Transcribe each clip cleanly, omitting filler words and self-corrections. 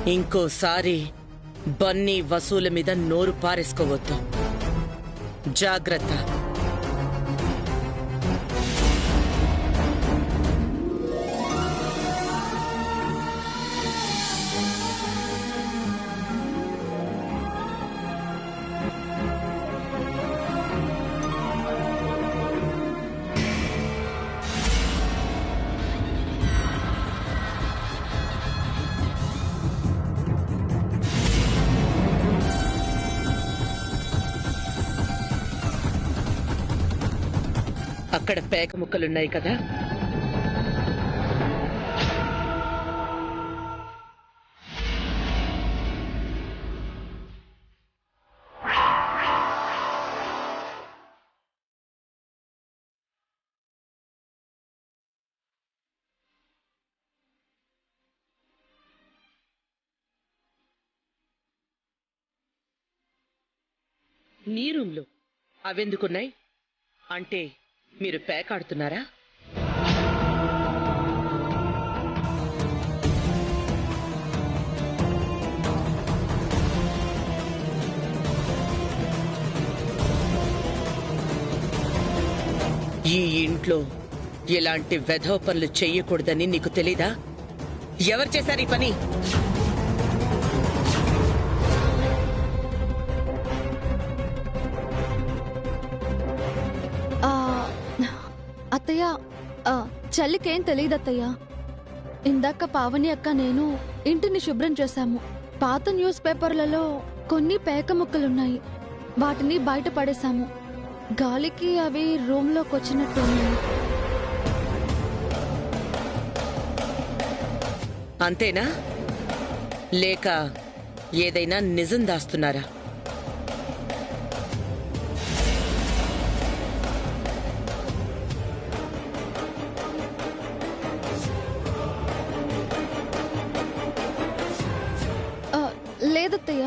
ఇంకోసారి బన్నీ వసూల మీద నోరు పారేసుకోవద్దు. జాగ్రత్త. అక్కడ పేక ముక్కలున్నాయి కదా, నీ రూమ్లో అవెందుకున్నాయి? అంటే మీరు పేకాడుతున్నారా? ఈ ఇంట్లో ఇలాంటి వెధవ పనులు చెయ్యకూడదని నీకు తెలీదా? ఎవరు చేశారు ఈ పని? అత్తయ్య, చెల్లికేం తెలియదత్తయ్య. ఇందాక పావని అక్క నేను ఇంటిని శుభ్రం చేశాము. పాత న్యూస్ పేపర్లలో కొన్ని పేక ముక్కలున్నాయి. వాటిని బయట పడేశాము. గాలికి అవి రూమ్లోకి వచ్చినట్టున్నాయి. అంతేనా? లేక ఏదైనా నిజం దాస్తున్నారా? లేదత్తయ్య,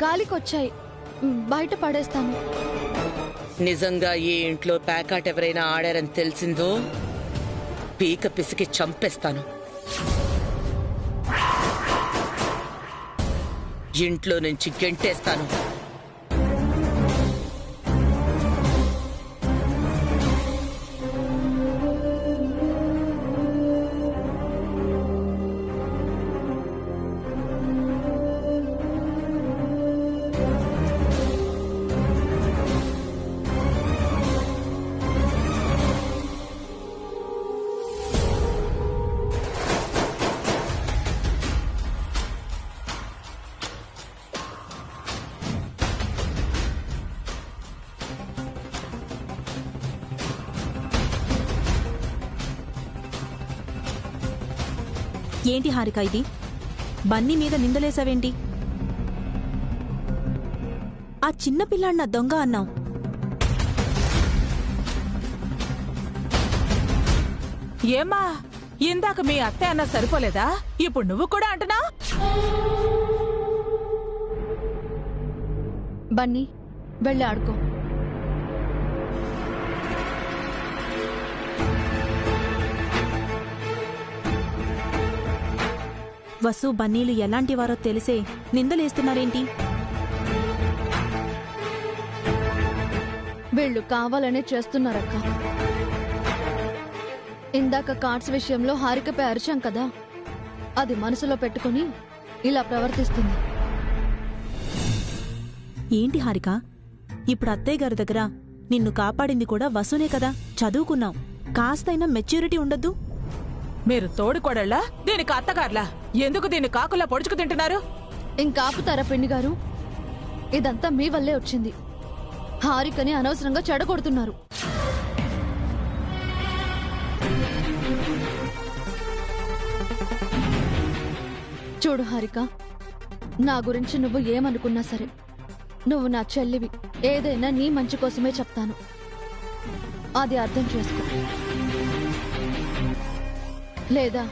గాలికొచ్చాయి. బయట పడేస్తాను. నిజంగా ఈ ఇంట్లో ప్యాకాట్ ఎవరైనా ఆడారని తెలిసిందో పీక పిసికి చంపేస్తాను. ఇంట్లో నుంచి గెంటేస్తాను. ఏంటి హారిక ఇది? బన్నీ మీద నిందలేసావేంటి? ఆ చిన్న పిల్లాడిన దొంగ అన్నావు. ఏమ్మా, ఇందాక మీ అత్తే అన్న సరిపోలేదా? ఇప్పుడు నువ్వు కూడా అంటున్నా? బన్నీ, వెళ్ళి ఆడుకో. వసు బన్నీలు ఎలాంటివారో తెలిసే నిందలేస్తున్నారేంటి? వీళ్ళు కావాలనే చేస్తున్నారక్క. ఇందాక కార్డ్స్ విషయంలో హారికపై అరిచాం కదా, అది మనసులో పెట్టుకుని ఇలా ప్రవర్తిస్తుంది. ఏంటి హారిక, ఇప్పుడు అత్తయ్య గారి దగ్గర నిన్ను కాపాడింది కూడా వసునే కదా? చదువుకున్నావు, కాస్తైనా మెచ్యూరిటీ ఉండద్దు? మీరు తోడుకోడళ్ళా, దీనికి అత్తగారులా? ఎందుకు దీన్ని కాకులా పొడుచుకు తింటున్నారు? ఇంకాపుతారా పిన్ని గారు? ఇదంతా మీ వల్లే వచ్చింది. హారికని అనవసరంగా చెడగొడుతున్నారు. చూడు హారిక, నా గురించి నువ్వు ఏమనుకున్నా సరే, నువ్వు నా చెల్లివి. ఏదైనా నీ మంచి కోసమే చెప్తాను. అది అర్థం చేసుకో. లేదా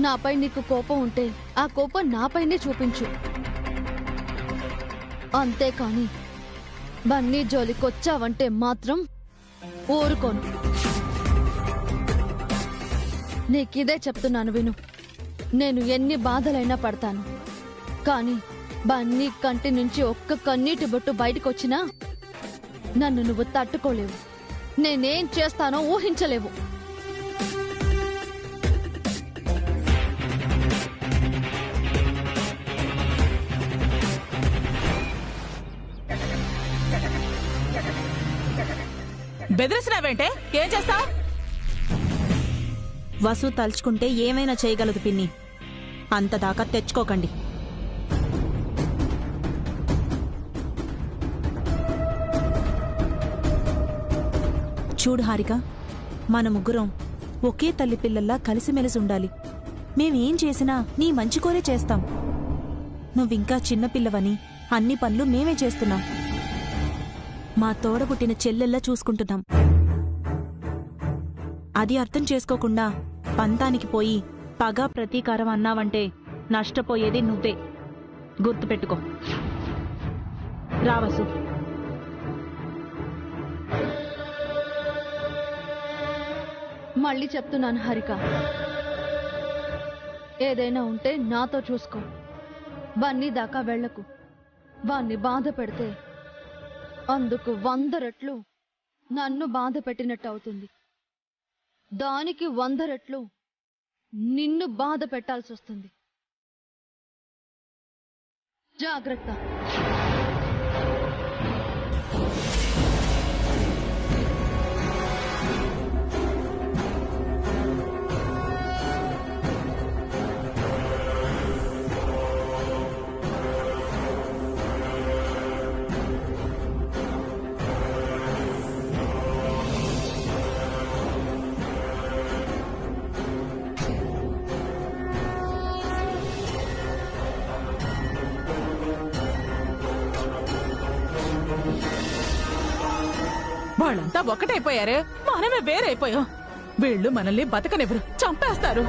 నాపై నీకు కోపం ఉంటే ఆ కోపం నాపైనే చూపించు. అంతేకాని బన్నీ జోలికొచ్చావంటే మాత్రం ఊరుకోను. నీకిదే చెప్తున్నాను విను. నేను ఎన్ని బాధలైనా పడతాను, కానీ బన్నీ కంటి నుంచి ఒక్క కన్నీటి బొట్టు బయటకొచ్చినా నన్ను నువ్వు తట్టుకోలేవు. నేనేం చేస్తానో ఊహించలేవు. బెదిరిసినావేంటే? ఏం చేస్తావ్? వసు తలుచుకుంటే ఏమైనా చేయగలదు పిన్ని. అంతదాకా తెచ్చుకోకండి. చూడు హారిక, మన ముగ్గురం ఒకే తల్లి పిల్లల్లా కలిసిమెలిసి ఉండాలి. మేమేం చేసినా నీ మంచి కోరే చేస్తాం. నువ్వింకా చిన్నపిల్లవని అన్ని పనులు మేమే చేస్తున్నాం. మా తోడబుట్టిన చెల్లెల్లా చూసుకుంటున్నాం. అది అర్థం చేసుకోకుండా పంతానికి పోయి పగ ప్రతీకారం అన్నావంటే నష్టపోయేది నువ్వే. గుర్తుపెట్టుకో. రావసు. మళ్ళీ చెప్తున్నాను హారిక, ఏదైనా ఉంటే నాతో చూసుకో. బన్నీ దాకా వెళ్లకు. వాణ్ణి బాధ పెడితే అందుకు 100 రెట్లు నన్ను బాధ పెట్టినట్టు అవుతుంది. దానికి 100 రెట్లు నిన్ను బాధ పెట్టాల్సి వస్తుంది. జాగ్రత్త. వాళ్ళంతా ఒకటైపోయారే, మనమే వేరైపోయాం. వీళ్ళు మనల్ని బతకనివ్వరు, చంపేస్తారు.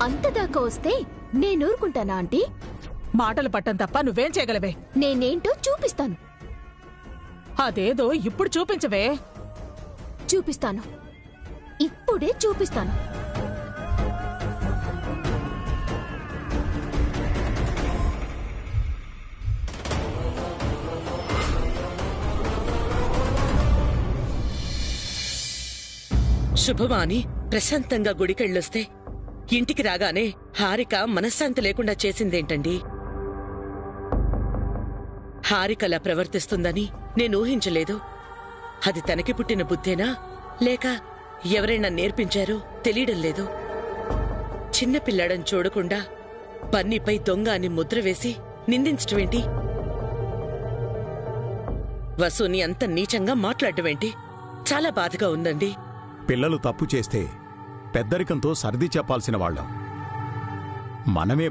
అంతదాకా వస్తే నేనూరుకుంటానా ఆంటీ? మాటలు పట్టం తప్ప నువ్వేం చేయగలవే? నేనేంటో చూపిస్తాను. అదేదో ఇప్పుడు చూపించవే. చూపిస్తాను, ఇప్పుడే చూపిస్తాను. శుభమాని ప్రశాంతంగా గుడికెళ్ళొస్తే ఇంటికి రాగానే హారిక మనశ్శాంతి లేకుండా చేసిందేంటండి? హారికలా ప్రవర్తిస్తుందని నేను ఊహించలేదు. అది తనకి పుట్టిన బుద్ధేనా లేక ఎవరైనా నేర్పించారో తెలియడం లేదు. చిన్నపిల్లాడని చూడకుండా బన్నీపై దొంగ అని ముద్ర వేసి నిందించటమేంటి? వసుని అంత నీచంగా మాట్లాడటమేంటి? చాలా బాధగా ఉందండి. పిల్లలు తప్పు చేస్తే పెద్దరికంతో సర్ది చెప్పాల్సిన వాళ్ళం మనమే.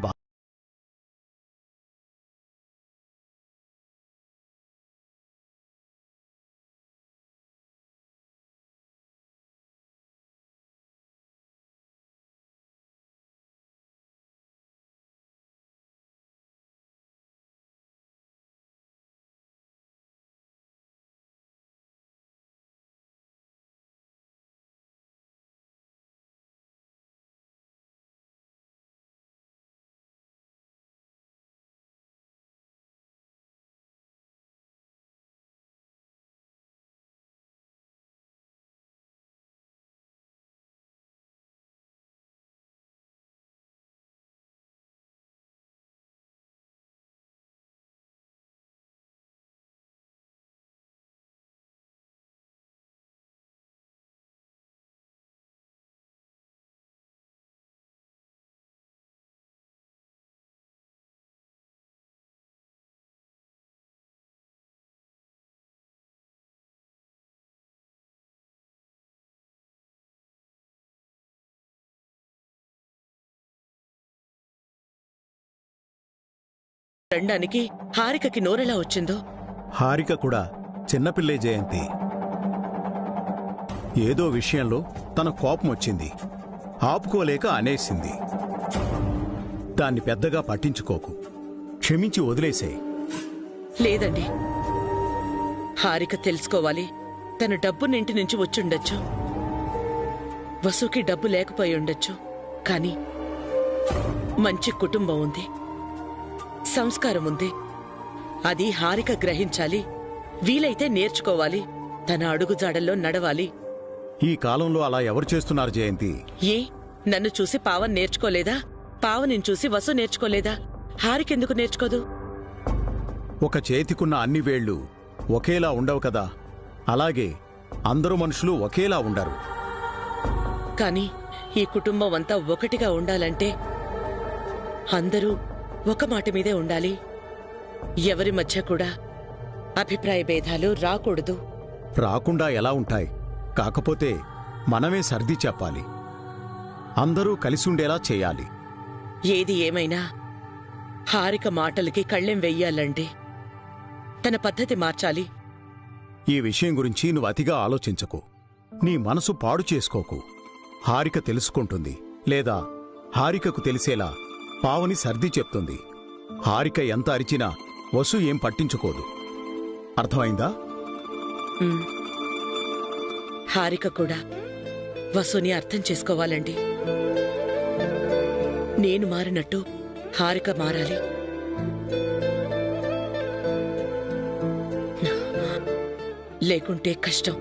రండానికి హారికకి నోరెలా వచ్చిందో. హారిక కూడా చిన్నపిల్లే జయంతి. ఏదో విషయంలో తన కోపం వచ్చింది, ఆపుకోలేక అనేసింది. దాన్ని పెద్దగా పట్టించుకోకు, క్షమించి వదిలేసే. లేదండి, హారిక తెలుసుకోవాలి. తను డబ్బునింటి నుంచి వచ్చుండొచ్చు, వసుకి డబ్బు లేకపోయి ఉండొచ్చు. కానీ మంచి కుటుంబం ఉంది, సంస్కారం ఉంది. అది హారిక గ్రహించాలి, వీలైతే నేర్చుకోవాలి, తన అడుగుజాడల్లో నడవాలి. ఈ కాలంలో అలా ఎవరు చేస్తున్నారు జయంతి? ఏ నన్ను చూసి పావన్ నేర్చుకోలేదా? పావనిని చూసి వసు నేర్చుకోలేదా? హారికెందుకు నేర్చుకోదు? ఒక చేతికున్న అన్ని వేళ్లు ఒకేలా ఉండవు కదా, అలాగే అందరూ మనుషులు ఒకేలా ఉండరు. కాని ఈ కుటుంబం అంతా ఒకటిగా ఉండాలంటే అందరూ ఒక మాట మీదే ఉండాలి. ఎవరి మధ్య కూడా అభిప్రాయ భేదాలు రాకూడదు. రాకుండా ఎలా ఉంటాయి? కాకపోతే మనమే సర్ది చెప్పాలి, అందరూ కలిసి ఉండేలా చేయాలి. ఏది ఏమైనా హారిక మాటలకి కళ్ళెం వెయ్యాలండి. తన పద్ధతి మార్చాలి. ఈ విషయం గురించి నువ్వు అతిగా ఆలోచించకు, నీ మనసు పాడు చేసుకోకు. హారిక తెలుసుకుంటుంది, లేదా హారికకు తెలిసేలా పావని సర్ది చెప్తుంది. హారిక ఎంత అరిచినా వసు ఏం పట్టించుకోదు. అర్థమైందా? హారిక కూడా వసుని అర్థం చేసుకోవాలండి. నేను మారినట్టు హారిక మారాలి. లేకుంటే కష్టం.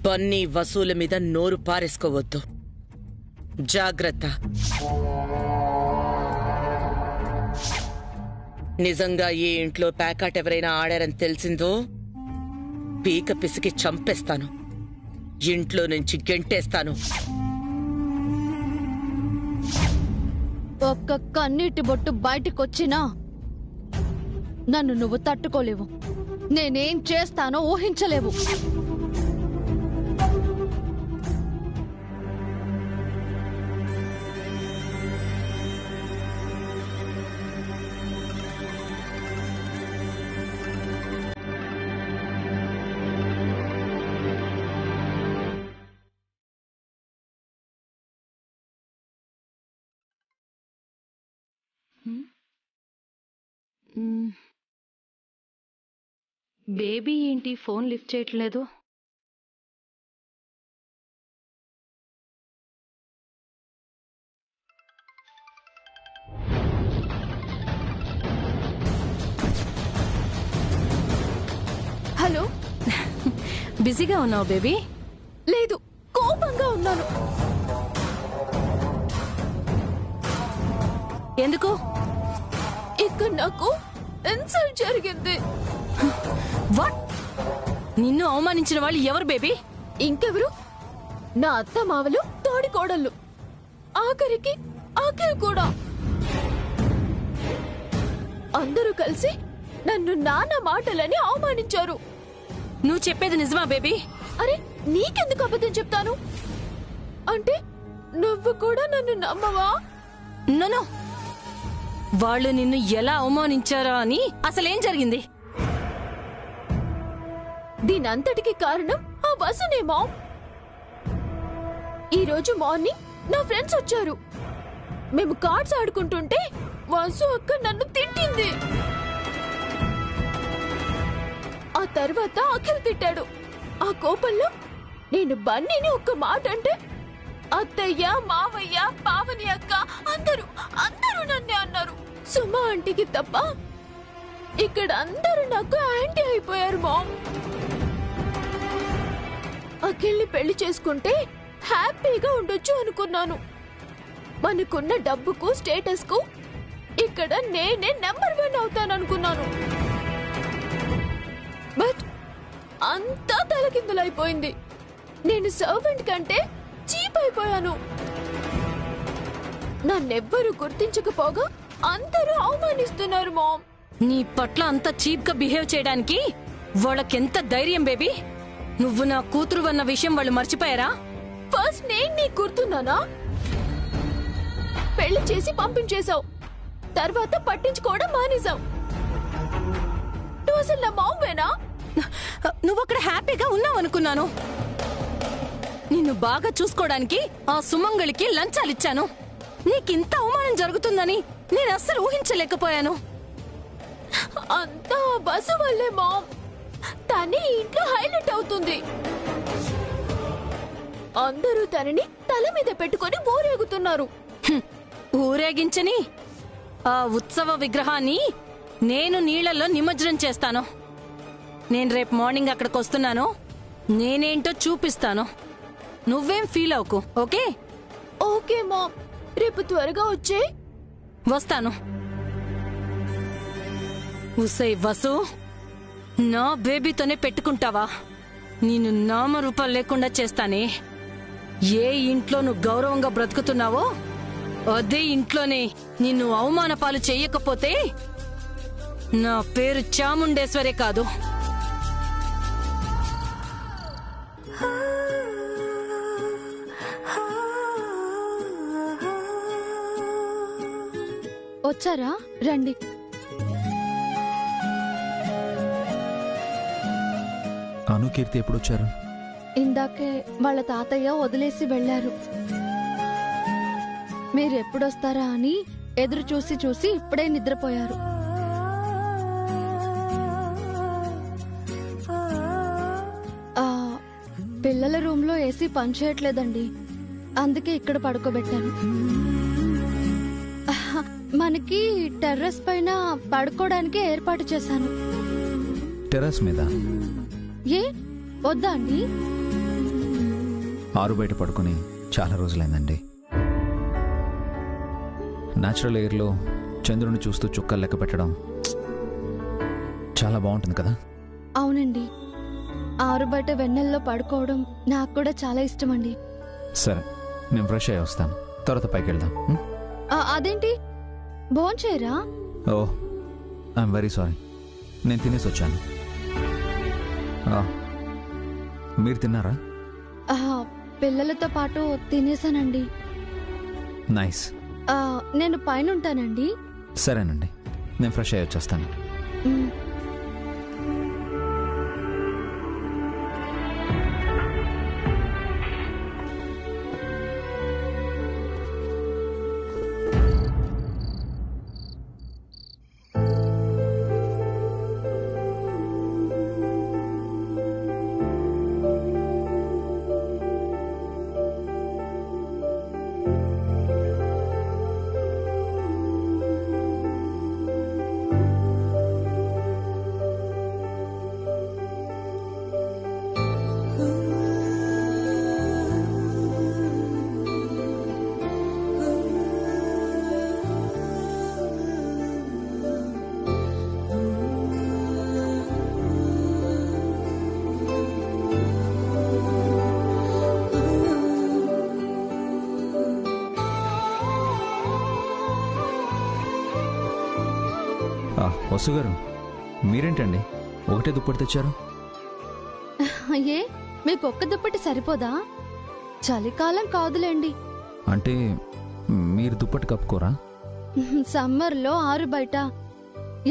బన్నీ వసూల మీద నోరు పారేసుకోవద్దు. జాగ్రత్త. నిజంగా ఈ ఇంట్లో ప్యాకాట్ ఎవరైనా ఆడారని తెలిసిందో పీక పిసికి చంపేస్తాను, ఇంట్లో నుంచి గెంటేస్తాను. ఒక్క కన్నీటి బొట్టు బయటికొచ్చినా నన్ను నువ్వు తట్టుకోలేవు. నేనేం చేస్తానో ఊహించలేవు. బేబీ ఏంటి ఫోన్ లిఫ్ట్ చేయట్లేదు? హలో. బిజీగా ఉన్నావు బేబీ? లేదు, కోపంగా ఉన్నాను. ఎందుకు? ఇక్కడ నాకు ఇన్సల్ట్ జరిగింది. వాట్? నిన్ను అవమానించిన వాళ్ళు ఎవరు బేబీ? ఇంకెవరు? నా అత్త మావలు, తోడి కోడళ్ళు, ఆఖరికి అఖిల్ కూడా. అందరూ కలిసి నన్ను నాన్న మాటలని అవమానించారు. నువ్వు చెప్పేది నిజమా బేబీ? అరే, నీకెందుకు అబద్ధం చెప్తాను? అంటే నువ్వు కూడా నన్ను నమ్మవా? నో, వాళ్ళు నిన్ను ఎలా అవమానించారా అని అసలేం జరిగింది? దీనంతటికి కారణం ఆ వసునేమో. ఈరోజు మార్నింగ్ నా ఫ్రెండ్స్ వచ్చారు. మేము కార్డ్స్ ఆడుకుంటుంటే వసు అక్క నన్ను తిట్టింది. ఆ తర్వాత అఖిల్ తిట్టాడు. ఆ కోపంలో నేను బన్నీని ఒక్క మాట అంటే అత్తయ్య, మావయ్య, పావని అక్క అందరూ నన్నే అన్నారు. సుమ ఆంటీకి తప్ప ఇక్కడ అందరూ నాకు యాంటీ అయిపోయారు మామ్. అఖిల్ని పెళ్లి చేసుకుంటే హ్యాపీగా ఉండొచ్చు అనుకున్నాను. మనకున్న డబ్బుకు, స్టేటస్ కు ఇక్కడ నేనే నెంబర్ 1 అవుతాననుకున్నాను. బట్ అంతా తలకిందులైపోయింది. నేను సర్వెంట్ కంటే చీప్ అయిపోయాను. నన్నెవ్వరూ గుర్తించకపోగా అందరూ అవమానిస్తున్నారు మామ్. నీ పట్ల అంత చీప్ గా బిహేవ్ చేయడానికి వాళ్ళకెంత ధైర్యం బేబీ? నువ్వు నా కూతురు అన్న విషయం వాళ్ళు మర్చిపోయారా? ఫస్ట్ నేను నీకు గుర్తున్నానా? పెళ్లి చేసి పంపించేశావు, తర్వాత పట్టించుకోవడం మానేశావు. నువ్వు అసలు నా మామేనా? నువ్వక్కడ హ్యాపీగా ఉన్నావు అనుకున్నాను. నిన్ను బాగా చూసుకోవడానికి ఆ సుమంగళికి లంచాలిచ్చాను. నీకింత అవమానం జరుగుతుందని నేను అస్సలు ఊహించలేకపోయాను. అంతా బస్సు వల్లే మామ్. తనే ఇంట్లో హైలైట్ అవుతుంది. అందరూ తనని తల మీద పెట్టుకొని ఊరేగుతున్నారు. ఊరేగించని ఆ ఉత్సవ విగ్రహాన్ని నేను నీళ్లలో నిమజ్జనం చేస్తాను. నేను రేపు మార్నింగ్ అక్కడికి వస్తున్నాను. నేనేంటో చూపిస్తాను. నువ్వేం ఫీల్ అవ్వకు, ఓకే? ఓకే మామ్, రేపు త్వరగా వచ్చే. వస్తాను. ఉసై వసు, నా బేబీతోనే పెట్టుకుంటావా? నేను నామరూపాలు లేకుండా చేస్తానే. ఏ ఇంట్లో నువ్వు గౌరవంగా బ్రతుకుతున్నావో అదే ఇంట్లోనే నిన్ను అవమాన పాలు చెయ్యకపోతే నా పేరు చాముండేశ్వరే కాదు. వచ్చారా? రండి. అను, కీర్తి ఎప్పుడొచ్చారు? ఇందాకే వాళ్ళ తాతయ్య వదిలేసి వెళ్లారు. మీరెప్పుడొస్తారా అని ఎదురు చూసి చూసి ఇప్పుడే నిద్రపోయారు. పిల్లల రూమ్ లో ఏసీ పనిచేయట్లేదండి, అందుకే ఇక్కడ పడుకోబెట్టాను. మనకి టెర్రస్ పైన పడుకోవడానికి ఏర్పాటు చేశాను. టెర్రస్ మీద? ఏ వద్దా అండి? ఆరు బయట పడుకుని చాలా రోజులైందండి. న్యాచురల్ ఎయిర్లో చంద్రుని చూస్తూ చుక్కలు లెక్క పెట్టడం చాలా బాగుంటుంది కదా? అవునండి, ఆరు బయట వెన్నెల్లో పడుకోవడం నాకు కూడా చాలా ఇష్టం అండి. సరే, నేను ఫ్రెష్ అయ్యి వస్తాను. తర్వాత పైకి వెళ్దాం. అదేంటి, భోంచేయరా? ఓ, ఐఎమ్ వెరీ సారీ. నేను తినేసి వచ్చాను. మీరు తిన్నారా? పిల్లలతో పాటు తినేసానండి. నైస్. నేను పైన ఉంటానండి. సరేనండి, నేను ఫ్రెష్ అయ్యి వచ్చేస్తాను. వసు గారు, మీరేంటండి ఒకటే దుప్పటి తెచ్చారు? ఏ, మీకు ఒక్క దుప్పటి సరిపోదా? చలికాలం కాదులేండి. అంటే మీరు దుప్పటి కప్పుకోరా? సమ్మర్లో ఆరు బయట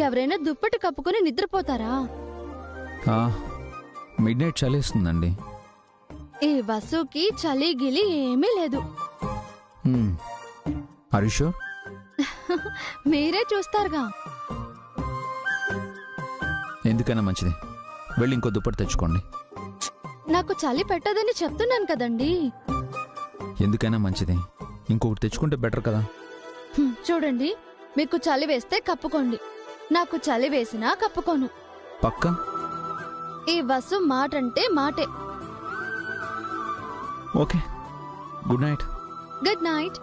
ఎవరైనా దుప్పటి కప్పుకొని నిద్రపోతారా? Mid night చలేస్తుందండి. ఈ వసుకి చలి గిలి ఏమీ లేదు. Are you sure? మీరే చూస్తారుగా. ఎందుకైనా మంచిది, వెళ్ళి ఇంకో దుప్పటి తెచ్చుకోండి. నాకు చలి పెట్టదని చెప్తున్నాను కదండి. ఎందుకైనా మంచిది, ఇంకొకటి తెచ్చుకుంటే బెటర్ కదా. చూడండి, మీకు చలి వేస్తే కప్పుకోండి, నాకు చలి వేసినా కప్పుకోను. పక్కా? ఈ వసు మాటంటే మాటే. Okay, good night. Good night.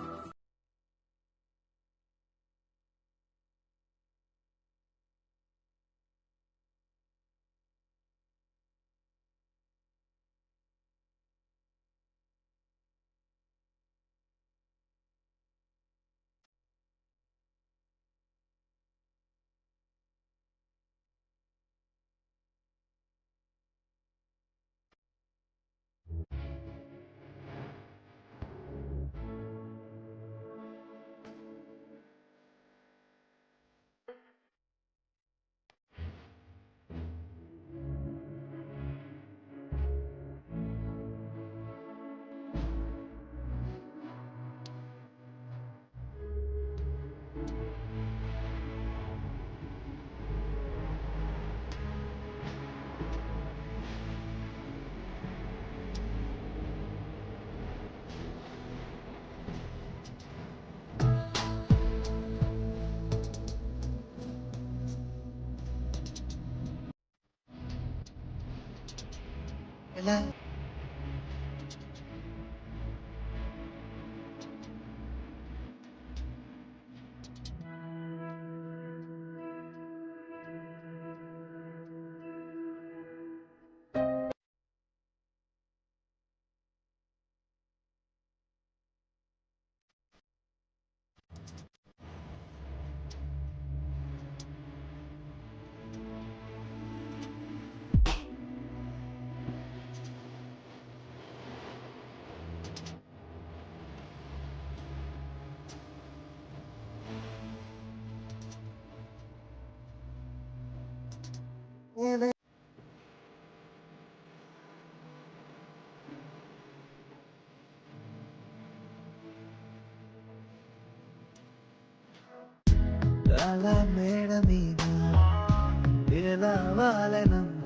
మేడ మీద ఎలా వాలనమ్మ